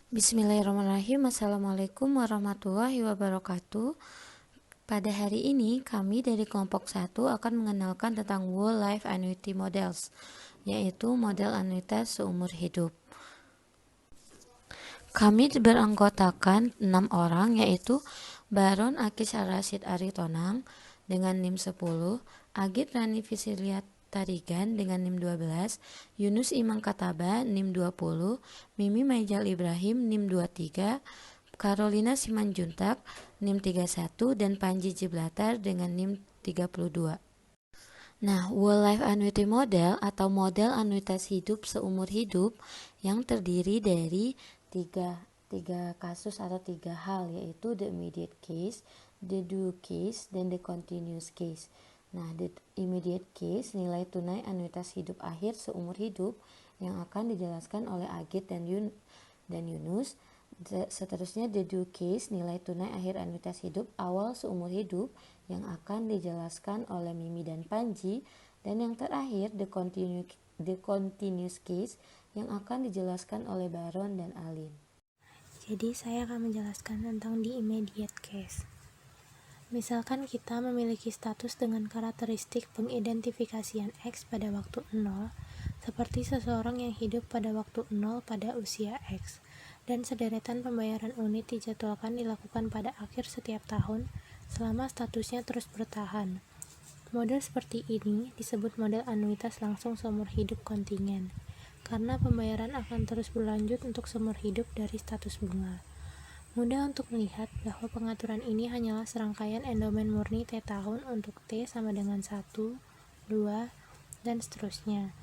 Bismillahirrahmanirrahim. Assalamualaikum warahmatullahi wabarakatuh. Pada hari ini, kami dari kelompok 1 akan mengenalkan tentang Whole Life Annuity Models, yaitu model anuitas seumur hidup. Kami beranggotakan 6 orang, yaitu Baron Akis Ar-Rasyid Aritonang dengan NIM 10, Agit Rani Fisiliat Tarigan dengan NIM 12, Yunus Imam Kataba NIM 20, Mimi Maijal Ibrahim NIM 23, Carolina Simanjuntak NIM 31, dan Panji Jiblatar dengan NIM 32. Nah, Whole Life Annuity Model atau model anuitas hidup seumur hidup yang terdiri dari tiga kasus atau tiga hal, yaitu the immediate case, the due case, dan the continuous case. Nah, the immediate case nilai tunai anuitas hidup akhir seumur hidup yang akan dijelaskan oleh Agit dan Yunus. Seterusnya the due case nilai tunai akhir anuitas hidup awal seumur hidup yang akan dijelaskan oleh Mimi dan Panji, dan yang terakhir the continuous case yang akan dijelaskan oleh Baron dan Alin. Jadi saya akan menjelaskan tentang the immediate case. Misalkan kita memiliki status dengan karakteristik pengidentifikasian X pada waktu 0, seperti seseorang yang hidup pada waktu 0 pada usia X, dan sederetan pembayaran unit dijadwalkan dilakukan pada akhir setiap tahun selama statusnya terus bertahan. Model seperti ini disebut model anuitas langsung seumur hidup kontingen, karena pembayaran akan terus berlanjut untuk seumur hidup dari status bunga. Mudah untuk melihat bahwa pengaturan ini hanyalah serangkaian endomen murni T tahun untuk T sama dengan 1, 2, dan seterusnya.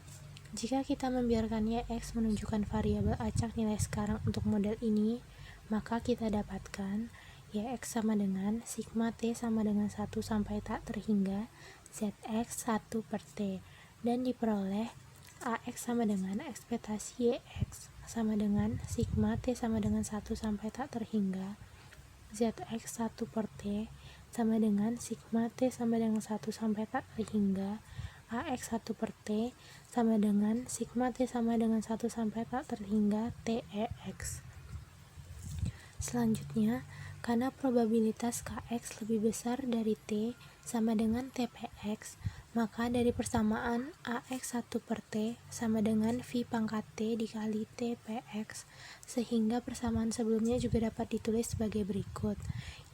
Jika kita membiarkannya X menunjukkan variabel acak nilai sekarang untuk model ini, maka kita dapatkan YX sama dengan sigma T sama dengan 1 sampai tak terhingga ZX 1 per T, dan diperoleh AX sama dengan ekspektasi YX sama dengan sigma T sama dengan 1 sampai tak terhingga ZX 1 per T sama dengan sigma T sama dengan 1 sampai tak terhingga AX 1 per T sama dengan sigma T sama dengan 1 sampai tak terhingga TEX. Selanjutnya, karena probabilitas KX lebih besar dari T sama dengan TPX, maka dari persamaan AX 1 per T sama dengan V pangkat T dikali TPX, sehingga persamaan sebelumnya juga dapat ditulis sebagai berikut,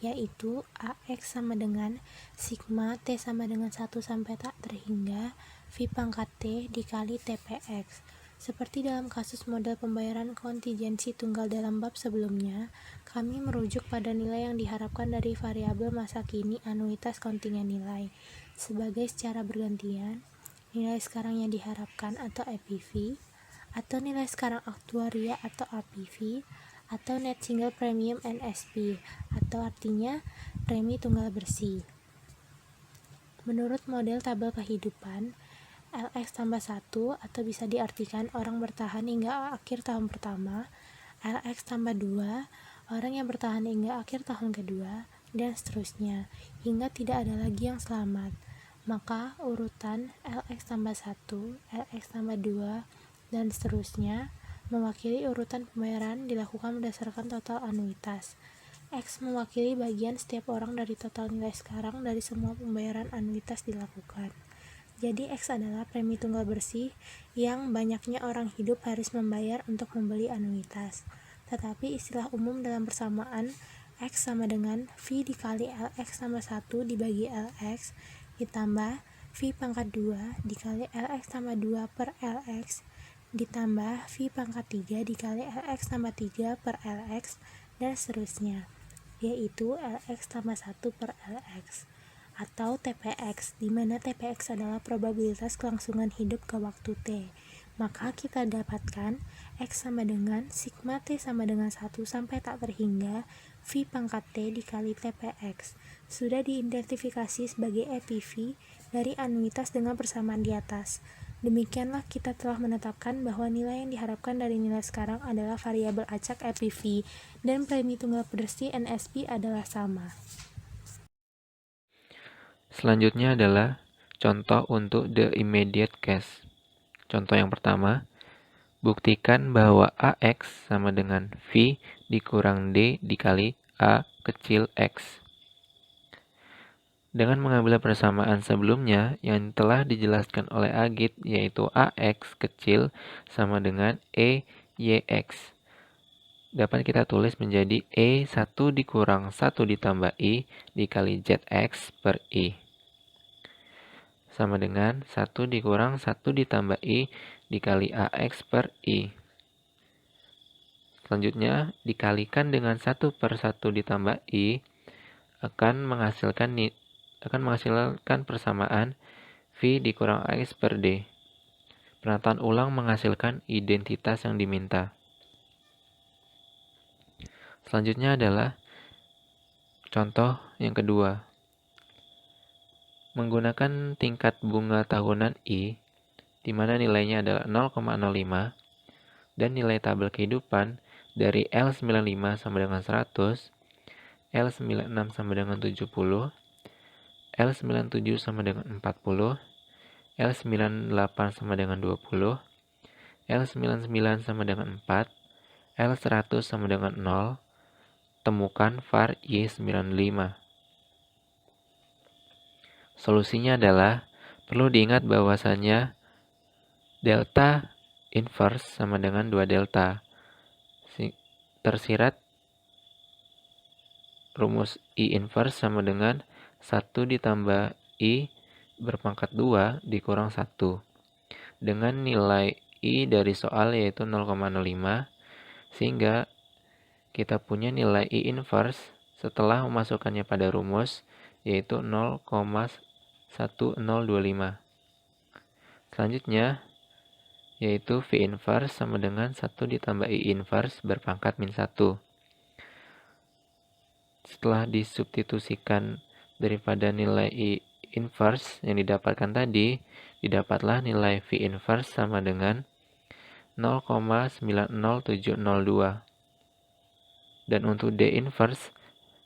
yaitu AX sama dengan sigma T sama dengan 1 sampai tak terhingga V pangkat T dikali TPX. Seperti dalam kasus model pembayaran kontingensi tunggal dalam bab sebelumnya, kami merujuk pada nilai yang diharapkan dari variabel masa kini anuitas kontingen nilai, sebagai secara bergantian, nilai sekarang yang diharapkan atau EPV, atau nilai sekarang aktuaria atau APV, atau net single premium NSP, atau artinya premi tunggal bersih. Menurut model tabel kehidupan, LX tambah 1 atau bisa diartikan orang bertahan hingga akhir tahun pertama, LX tambah 2 orang yang bertahan hingga akhir tahun kedua, dan seterusnya, hingga tidak ada lagi yang selamat. Maka urutan LX tambah 1, LX tambah 2, dan seterusnya mewakili urutan pembayaran dilakukan berdasarkan total anuitas. X mewakili bagian setiap orang dari total nilai sekarang dari semua pembayaran anuitas dilakukan. Jadi X adalah premi tunggal bersih yang banyaknya orang hidup harus membayar untuk membeli anuitas. Tetapi istilah umum dalam persamaan X sama dengan V dikali LX tambah 1 dibagi LX ditambah V pangkat 2 dikali LX tambah 2 per LX ditambah V pangkat 3 dikali LX tambah 3 per LX dan seterusnya, yaitu LX tambah 1 per LX atau TPX, di mana TPX adalah probabilitas kelangsungan hidup ke waktu T. Maka kita dapatkan X sama dengan sigma T sama dengan 1 sampai tak terhingga V pangkat T dikali TPX. Sudah diidentifikasi sebagai EPV dari anuitas dengan persamaan di atas. Demikianlah kita telah menetapkan bahwa nilai yang diharapkan dari nilai sekarang adalah variabel acak EPV dan premi tunggal bersih NSP adalah sama. Selanjutnya adalah contoh untuk the immediate case. Contoh yang pertama, Buktikan bahwa AX sama dengan V dikurang D dikali A kecil X. Dengan mengambil persamaan sebelumnya yang telah dijelaskan oleh Agit, yaitu AX kecil sama dengan EYX, dapat kita tulis menjadi E1 dikurang 1 ditambah I dikali ZX per I. Sama dengan 1 dikurang 1 ditambah I dikali AX per I. Selanjutnya, dikalikan dengan 1 per 1 ditambah I akan menghasilkan persamaan V dikurang AX per D. Penataan ulang menghasilkan identitas yang diminta. Selanjutnya adalah contoh yang kedua. Menggunakan tingkat bunga tahunan I, di mana nilainya adalah 0,05, dan nilai tabel kehidupan dari L95 sama dengan 100, L96 sama dengan 70, L97 sama dengan 40, L98 sama dengan 20, L99 sama dengan 4, L100 sama dengan 0, temukan var Y95. Solusinya adalah, perlu diingat bahwasannya delta inverse sama dengan 2 delta. Tersirat rumus I inverse sama dengan 1 ditambah I berpangkat 2 dikurang 1. Dengan nilai I dari soal yaitu 0,05, sehingga kita punya nilai I inverse setelah memasukkannya pada rumus yaitu 0,1025. Selanjutnya yaitu V inverse sama dengan 1 ditambah I inverse berpangkat min 1. Setelah disubstitusikan daripada nilai I inverse yang didapatkan tadi, didapatlah nilai V inverse sama dengan 0,90702. Dan untuk D inverse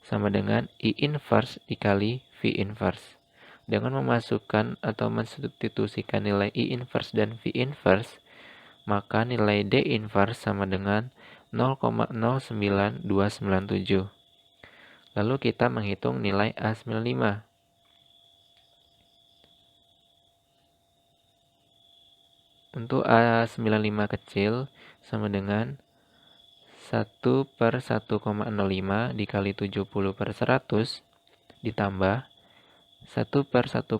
sama dengan I inverse dikali V inverse. Dengan memasukkan atau mensubstitusikan nilai I inverse dan V inverse, maka nilai D inverse sama dengan 0,09297. Lalu kita menghitung nilai A95. Untuk A95 kecil sama dengan 1 per 1,05 dikali 70 per 100 ditambah 1 per 1,05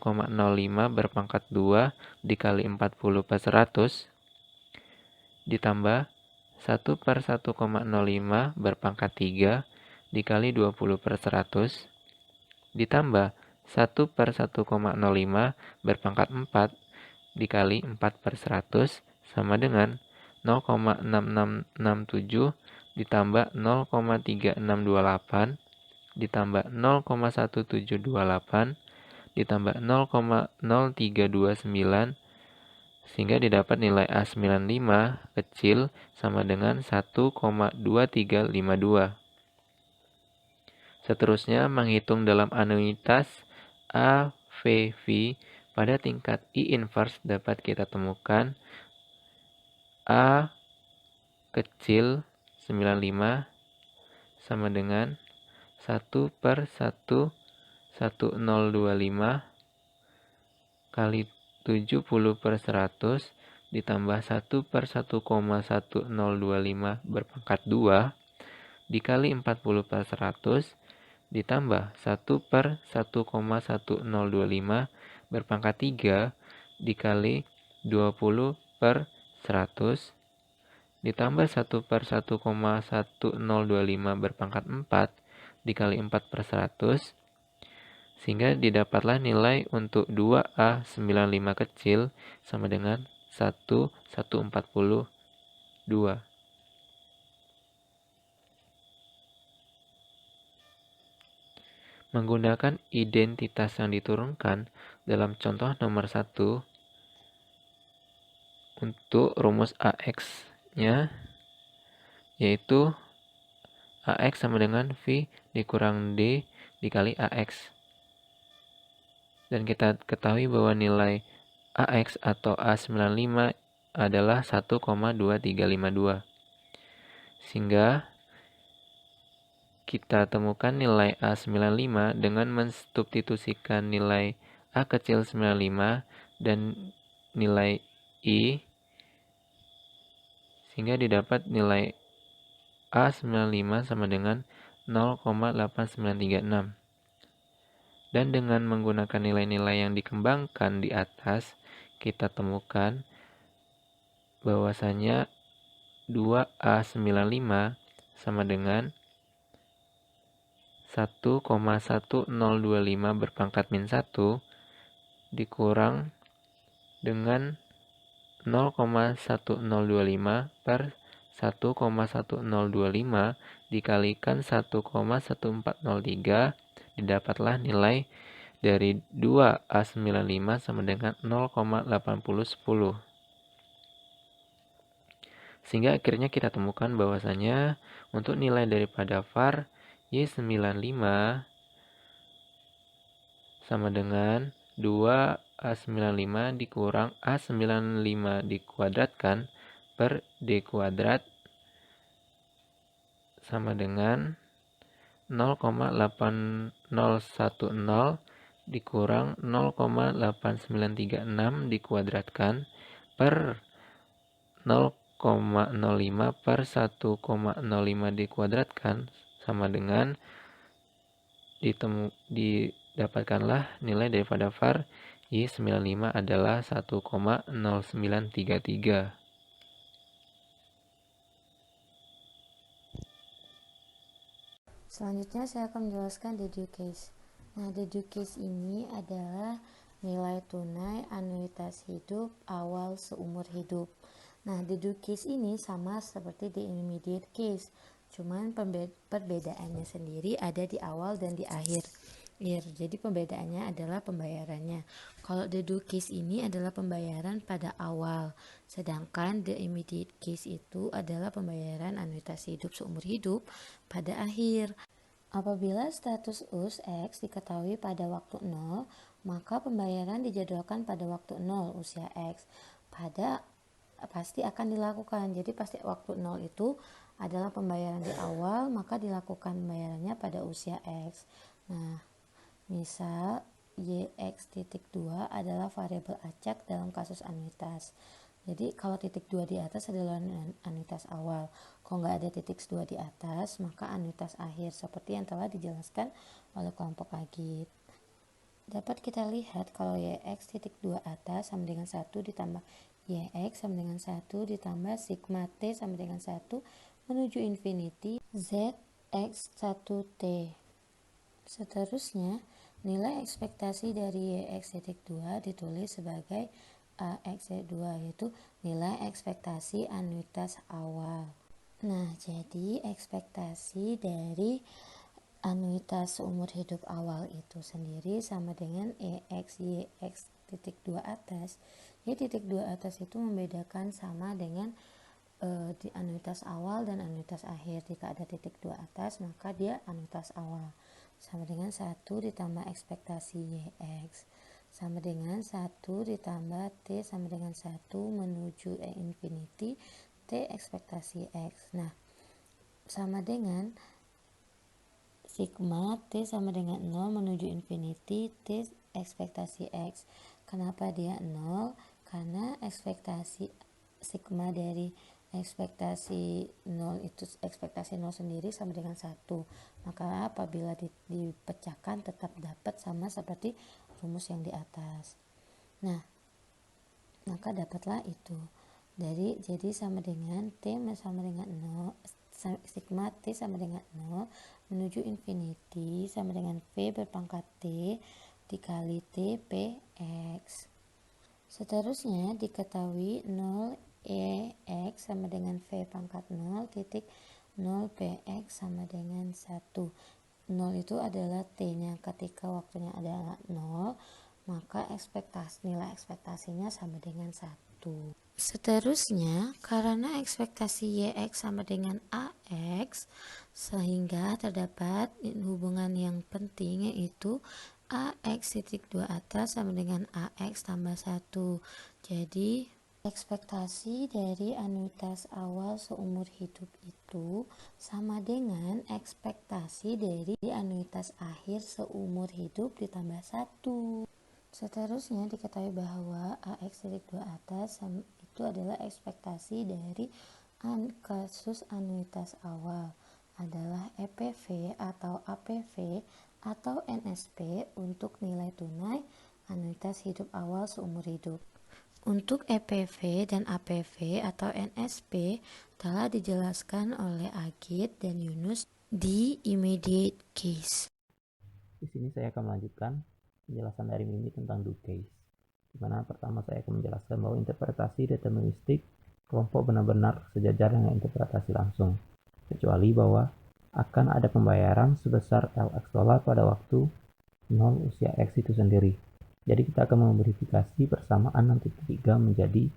berpangkat 2 dikali 40 per 100 ditambah 1 per 1,05 berpangkat 3 dikali 20 per 100 ditambah 1 per 1,05 berpangkat 4 dikali 4 per 100 sama dengan 0,6667 ditambah 0,3628 ditambah 0,1728 ditambah 0,0329 sehingga didapat nilai A95 kecil sama dengan 1,2352. Seterusnya, menghitung dalam anuitas AVV pada tingkat I inverse dapat kita temukan A kecil 95 sama dengan 1 per 1,1025 kali 70 per 100 ditambah 1 per 1,1025 berpangkat 2 dikali 40 per 100 ditambah 1 per 1,1025 berpangkat 3 dikali 20 per 100 ditambah 1 per 1,1025 berpangkat 4 dikali 4 per 100 sehingga didapatlah nilai untuk 2A95 kecil sama dengan 1,142. Menggunakan identitas yang diturunkan dalam contoh nomor 1 untuk rumus AX-nya yaitu AX sama dengan V dikurang D dikali AX. Dan kita ketahui bahwa nilai AX atau A95 adalah 1,2352. Sehingga kita temukan nilai A95 dengan mensubstitusikan nilai A kecil 95 dan nilai I, sehingga didapat nilai A95 sama dengan 0,8936. Dan dengan menggunakan nilai-nilai yang dikembangkan di atas, kita temukan bahwasanya 2A95 sama dengan 1,1025 berpangkat min 1 dikurang dengan 0,1025 per 1,1025 dikalikan 1,1403, didapatlah nilai dari 2A95 sama dengan 0,8010. Sehingga akhirnya kita temukan bahwasanya untuk nilai daripada var Y95 sama dengan 2A95 dikurang A95 dikuadratkan per D kuadrat sama dengan 0,8010 dikurang 0,8936 dikuadratkan per 0,05 per 1,05 dikuadratkan sama dengan didapatkanlah nilai daripada var Y95 adalah 1,0933. Selanjutnya saya akan menjelaskan deduced case. Nah, deduced case ini adalah nilai tunai anuitas hidup awal seumur hidup. Nah, deduced case ini sama seperti di immediate case, cuman perbedaannya sendiri ada di awal dan di akhir. Jadi pembedaannya adalah pembayarannya. Kalau deduced case ini adalah pembayaran pada awal, sedangkan the immediate case itu adalah pembayaran anuitas hidup seumur hidup pada akhir. Apabila status US X diketahui pada waktu 0, maka pembayaran dijadwalkan pada waktu 0 usia X. Pasti akan dilakukan. Jadi pasti waktu 0 itu adalah pembayaran di awal, maka dilakukan pembayarannya pada usia X. Nah, misal YX.2 adalah variabel acak dalam kasus anuitas. Jadi kalau titik 2 di atas adalah anuitas awal. Kalau nggak ada titik 2 di atas, maka anuitas akhir seperti yang telah dijelaskan oleh kelompok Agit. Dapat kita lihat kalau YX.2 atas sama dengan 1 ditambah YX sama dengan 1 ditambah sigma T sama dengan 1 menuju infinity ZX1T. Seterusnya, nilai ekspektasi dari YX.2 ditulis sebagai AX2, yaitu nilai ekspektasi anuitas awal. Nah, jadi ekspektasi dari anuitas seumur hidup awal itu sendiri sama dengan YX atas. Y.2 atas itu membedakan sama dengan di anuitas awal dan anuitas akhir. Jika ada titik 2 atas, maka dia anuitas awal. Sama dengan 1 ditambah ekspektasi YX sama dengan 1 ditambah T sama dengan 1 menuju infinity T ekspektasi X. Nah, sama dengan sigma T sama dengan 0 menuju infinity T ekspektasi X. Kenapa dia 0? Karena ekspektasi sigma dari ekspektasi 0 itu ekspektasi 0 sendiri sama dengan 1. Maka apabila dipecahkan tetap dapat sama seperti rumus yang di atas. Nah, maka dapatlah itu. Jadi sama dengan T sama dengan 0, sigma T sama dengan 0 menuju infinity sama dengan V berpangkat T dikali T PX. Seterusnya diketahui 0 EX sama dengan V pangkat 0 titik 0 PX sama dengan 1. 0 itu adalah T-nya. Ketika waktunya adalah 0, maka nilai ekspektasinya sama dengan 1. Seterusnya, karena ekspektasi YX sama dengan AX, sehingga terdapat hubungan yang penting yaitu AX.2 atas sama dengan AX tambah 1. Jadi Ekspektasi dari anuitas awal seumur hidup itu sama dengan ekspektasi dari anuitas akhir seumur hidup ditambah 1. Seterusnya diketahui bahwa AX-2 atas itu adalah ekspektasi dari kasus anuitas awal adalah EPV atau APV atau NSP untuk nilai tunai anuitas hidup awal seumur hidup. Untuk EPV dan APV atau NSP telah dijelaskan oleh Agit dan Yunus di immediate case. Di sini saya akan melanjutkan penjelasan dari Mimi tentang do case. Di mana pertama saya akan menjelaskan bahwa interpretasi deterministik kelompok benar-benar sejajar dengan interpretasi langsung, kecuali bahwa akan ada pembayaran sebesar $X pada waktu 0 usia X itu sendiri. Jadi kita akan memverifikasi persamaan nanti ketiga menjadi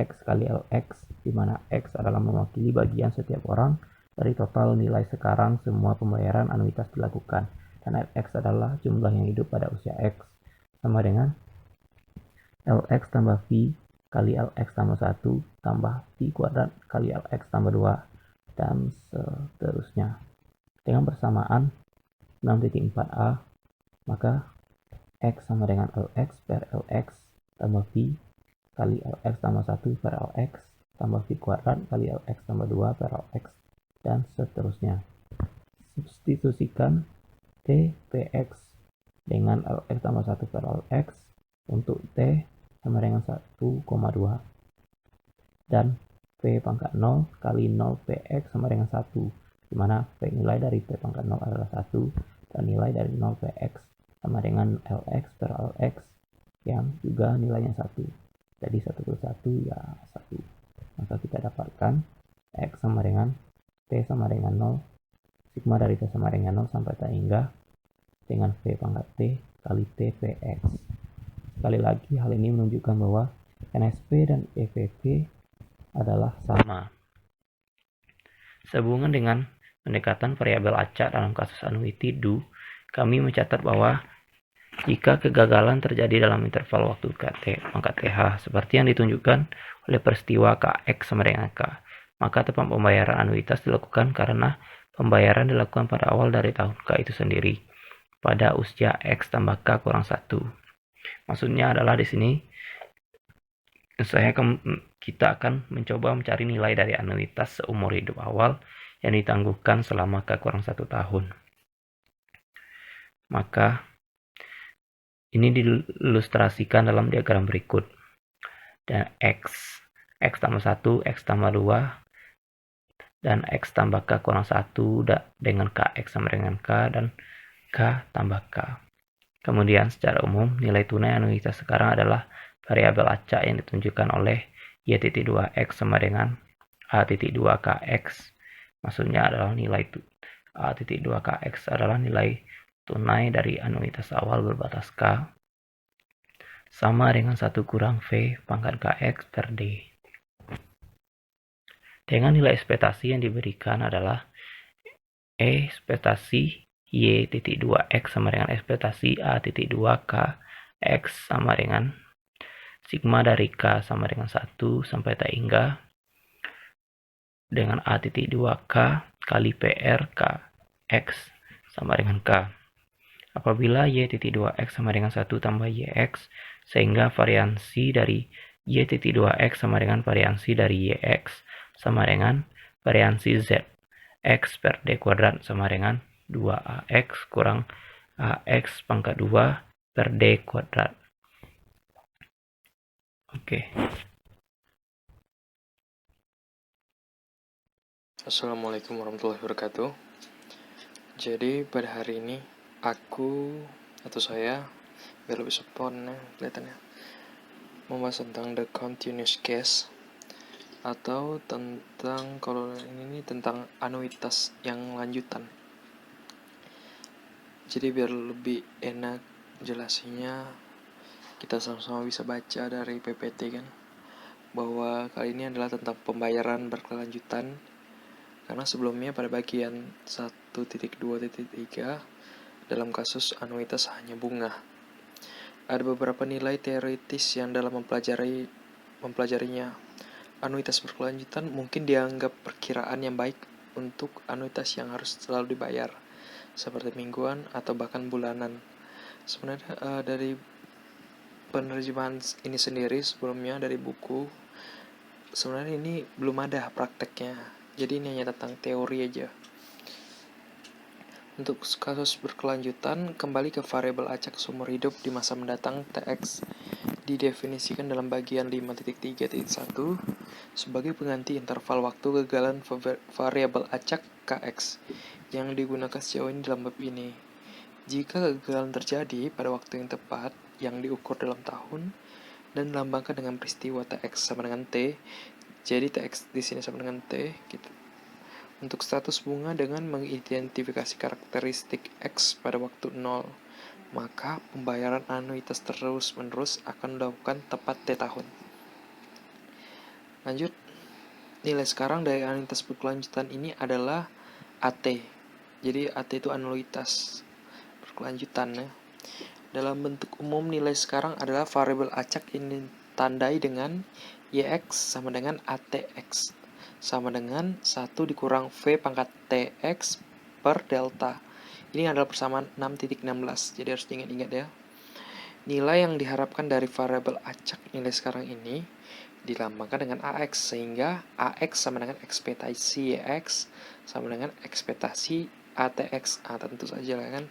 X kali LX, di mana X adalah mewakili bagian setiap orang dari total nilai sekarang semua pembayaran anuitas dilakukan, dan LX adalah jumlah yang hidup pada usia X, sama dengan LX tambah V kali LX tambah 1 tambah V kuadrat kali LX tambah 2, dan seterusnya. Dengan persamaan 6.4a, maka X sama dengan LX per LX tambah V kali LX tambah 1 per LX tambah V kuadrat kali LX tambah 2 per LX, dan seterusnya. Substitusikan T PX dengan LX tambah 1 per LX untuk T sama dengan 1,2 dan P pangkat 0 kali 0 PX sama dengan 1, dimana P nilai dari P pangkat 0 adalah 1 dan nilai dari 0 PX sama dengan LX per LX yang juga nilainya 1. Jadi 1 plus 1 ya 1. Maka kita dapatkan X sama dengan T sama dengan 0, sigma dari T sama dengan 0 sampai T hingga dengan V pangkat T kali T PX. Sekali lagi hal ini menunjukkan bahwa NSP dan EPV adalah sama. Sehubungan dengan pendekatan variabel acak dalam kasus annuity do, kami mencatat bahwa jika kegagalan terjadi dalam interval waktu KT, maka TH, seperti yang ditunjukkan oleh peristiwa KX sama dengan K, maka tepat pembayaran anuitas dilakukan karena pembayaran dilakukan pada awal dari tahun K itu sendiri, pada usia X tambah K kurang 1. Maksudnya adalah di sini kita akan mencoba mencari nilai dari anuitas seumur hidup awal yang ditangguhkan selama K kurang 1 tahun. Maka ini diilustrasikan dalam diagram berikut. Dan X tambah 1, X tambah 2, dan X tambah K kurang 1 dengan KX sama dengan K, dan K tambah K. Kemudian secara umum, nilai tunai anuitas sekarang adalah variabel acak yang ditunjukkan oleh Y.2X sama dengan A.2KX. Maksudnya adalah nilai A.2KX adalah nilai tunai dari anuitas awal berbatas K sama dengan 1 kurang V pangkat KX per D. Dengan nilai ekspektasi yang diberikan adalah ekspektasi Y.2X sama dengan ekspektasi A.2KX sama dengan sigma dari K sama dengan 1 sampai T hingga dengan A.2K kali PR KX sama dengan K. Apabila Y.2X sama dengan 1 tambah YX, sehingga variansi dari Y.2X sama dengan variansi dari YX sama dengan variansi Z X per D kuadrat sama dengan 2AX kurang AX pangkat 2 per D kuadrat. Oke. Assalamualaikum warahmatullahi wabarakatuh. Jadi pada hari ini saya biar lebih sopan kelihatannya, membahas tentang the continuous case, atau tentang tentang anuitas yang lanjutan. Jadi biar lebih enak jelasinnya, kita sama-sama bisa baca dari PPT kan, bahwa kali ini adalah tentang pembayaran berkelanjutan. Karena sebelumnya pada bagian 1.2.3 dalam kasus anuitas hanya bunga, ada beberapa nilai teoritis yang dalam mempelajari mempelajarinya. Anuitas berkelanjutan mungkin dianggap perkiraan yang baik untuk anuitas yang harus selalu dibayar, seperti mingguan atau bahkan bulanan. Sebenarnya dari penerjemahan ini sendiri sebelumnya dari buku, sebenarnya ini belum ada prakteknya. Jadi ini hanya tentang teori aja. Untuk kasus berkelanjutan, kembali ke variabel acak seumur hidup di masa mendatang Tx didefinisikan dalam bagian 5.3.1 sebagai pengganti interval waktu kegagalan variabel acak Kx yang digunakan sejauh ini dalam bab ini. Jika kegagalan terjadi pada waktu yang tepat yang diukur dalam tahun dan dilambangkan dengan peristiwa Tx sama dengan T, jadi Tx di sini sama dengan T gitu. Untuk status bunga dengan mengidentifikasi karakteristik X pada waktu 0, maka pembayaran anuitas terus-menerus akan dilakukan tepat T tahun. Lanjut, nilai sekarang dari anuitas berkelanjutan ini adalah AT. Jadi AT itu anuitas berkelanjutan ya. Dalam bentuk umum, nilai sekarang adalah variabel acak ini ditandai dengan YX sama dengan ATX sama dengan 1 dikurang V pangkat TX per delta. Ini adalah persamaan 6.16, jadi harus diingat-ingat ya. Nilai yang diharapkan dari variabel acak nilai sekarang ini dilambangkan dengan AX, sehingga AX sama dengan ekspektasi YX sama dengan ekspektasi ATX. Tentu saja lah kan.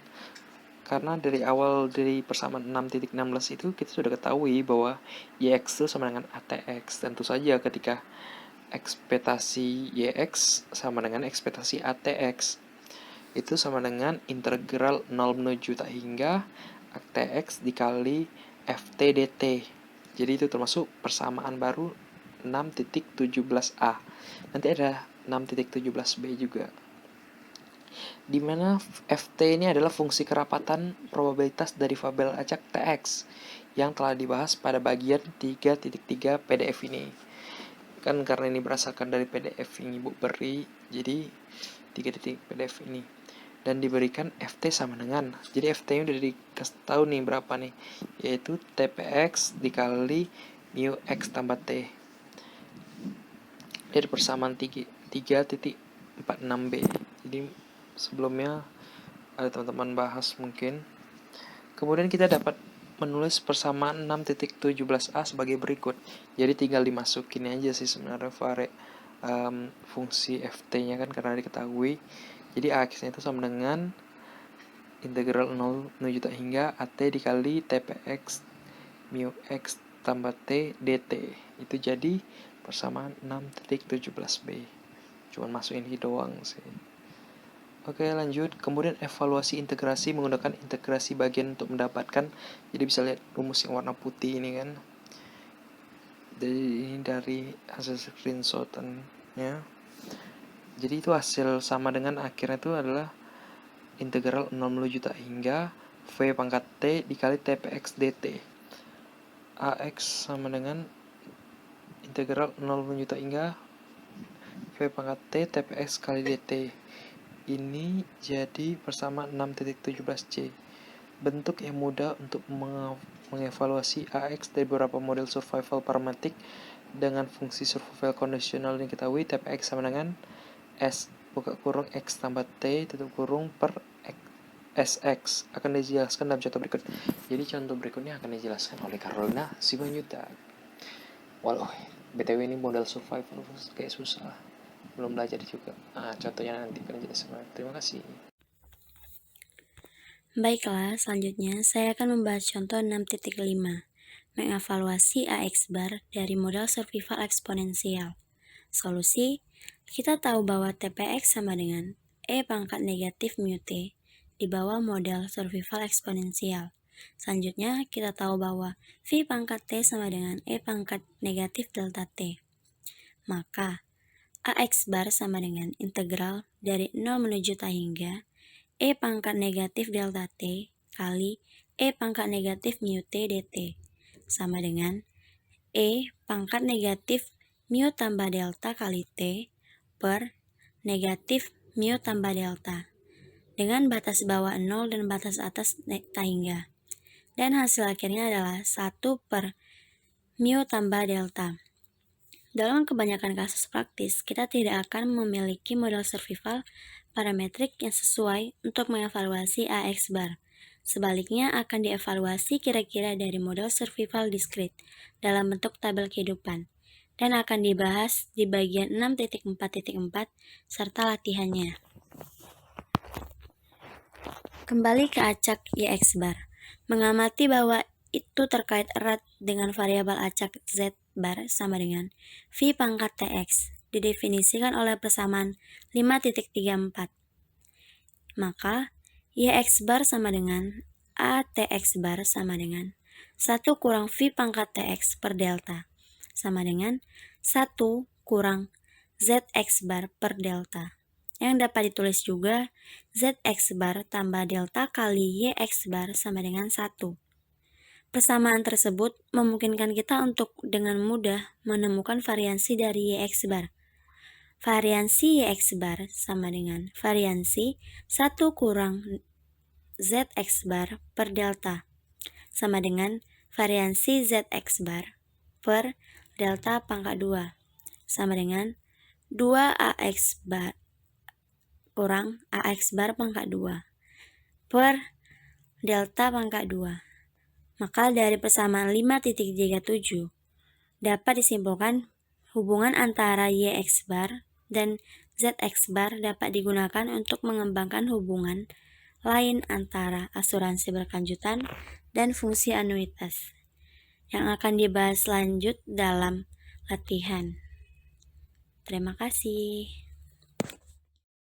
Karena dari awal dari persamaan 6.16 itu kita sudah ketahui bahwa YX itu sama dengan ATX. Tentu saja ketika ekspektasi YX sama dengan ekspektasi ATX itu sama dengan integral 0 menuju tak hingga ATX dikali FT dt. Jadi itu termasuk persamaan baru 6.17a. Nanti ada 6.17b juga, di mana FT ini adalah fungsi kerapatan probabilitas dari variabel acak Tx yang telah dibahas pada bagian 3.3 PDF ini. Kan karena ini berdasarkan dari PDF yang Ibu beri, jadi 3 PDF ini. Dan diberikan FT sama dengan, jadi FT-nya udah dikasih tahu nih berapa nih, yaitu TPX dikali mu X tambah T. Dari persamaan 3.46b. Jadi sebelumnya ada teman-teman bahas mungkin. Kemudian kita dapat menulis persamaan 6.17a sebagai berikut. Jadi tinggal dimasukin aja sih sebenarnya fungsi ft-nya kan karena diketahui. Jadi AX-nya itu sama dengan integral 0 menuju tak hingga AT dikali TPX mu X tambah T dt. Itu jadi persamaan 6.17b. Cuman masukin ini doang sih. Oke, lanjut. Kemudian evaluasi integrasi menggunakan integrasi bagian untuk mendapatkan. Jadi bisa lihat rumus yang warna putih ini kan. Jadi ini dari hasil screenshotannya. Jadi itu hasil sama dengan akhirnya itu adalah integral 0 menuju tak hingga V pangkat T dikali TPX dt. AX sama dengan integral 0 menuju tak hingga V pangkat T TPX kali dt. Ini jadi persamaan 6.17c. Bentuk yang mudah untuk mengevaluasi AX dari beberapa model survival parametric dengan fungsi survival kondisional yang diketahui. TPX sama dengan S buka kurung X tambah T tutup kurung per SX akan dijelaskan dalam contoh berikut. Jadi contoh berikutnya akan dijelaskan oleh Carolina Simanjuntak. Walau BTW ini model survival kayak susah, belum belajar juga. Contohnya nanti akan dijelaskan. Terima kasih. Baiklah, selanjutnya saya akan membahas contoh 6.5, mengevaluasi AX bar dari model survival eksponensial. Solusi, kita tahu bahwa TPX sama dengan E pangkat negatif mu T di bawah model survival eksponensial. Selanjutnya, kita tahu bahwa V pangkat T sama dengan E pangkat negatif delta T. Maka, AX bar sama dengan integral dari 0 menuju tak hingga E pangkat negatif delta T kali E pangkat negatif mu T dt sama dengan E pangkat negatif mu tambah delta kali T per negatif mu tambah delta dengan batas bawah 0 dan batas atas tak hingga. Dan hasil akhirnya adalah 1 per mu tambah delta. Dalam kebanyakan kasus praktis, kita tidak akan memiliki model survival parametrik yang sesuai untuk mengevaluasi AX bar. Sebaliknya akan dievaluasi kira-kira dari model survival discrete dalam bentuk tabel kehidupan dan akan dibahas di bagian 6.4.4 serta latihannya. Kembali ke acak YX bar. Mengamati bahwa itu terkait erat dengan variabel acak Z bar sama dengan V pangkat TX didefinisikan oleh persamaan 5.34. Maka YX bar sama dengan ATX bar sama dengan 1 kurang V pangkat TX per delta sama dengan 1 kurang ZX bar per delta. Yang dapat ditulis juga ZX bar tambah delta kali YX bar sama dengan 1. Persamaan tersebut memungkinkan kita untuk dengan mudah menemukan variansi dari YX bar. Variansi YX bar sama dengan variansi 1 kurang ZX bar per delta sama dengan variansi ZX bar per delta pangkat 2 sama dengan 2AX bar kurang AX bar pangkat 2 per delta pangkat 2. Maka dari persamaan 5.37 dapat disimpulkan hubungan antara YX bar dan ZX bar dapat digunakan untuk mengembangkan hubungan lain antara asuransi berkelanjutan dan fungsi anuitas yang akan dibahas lanjut dalam latihan. Terima kasih.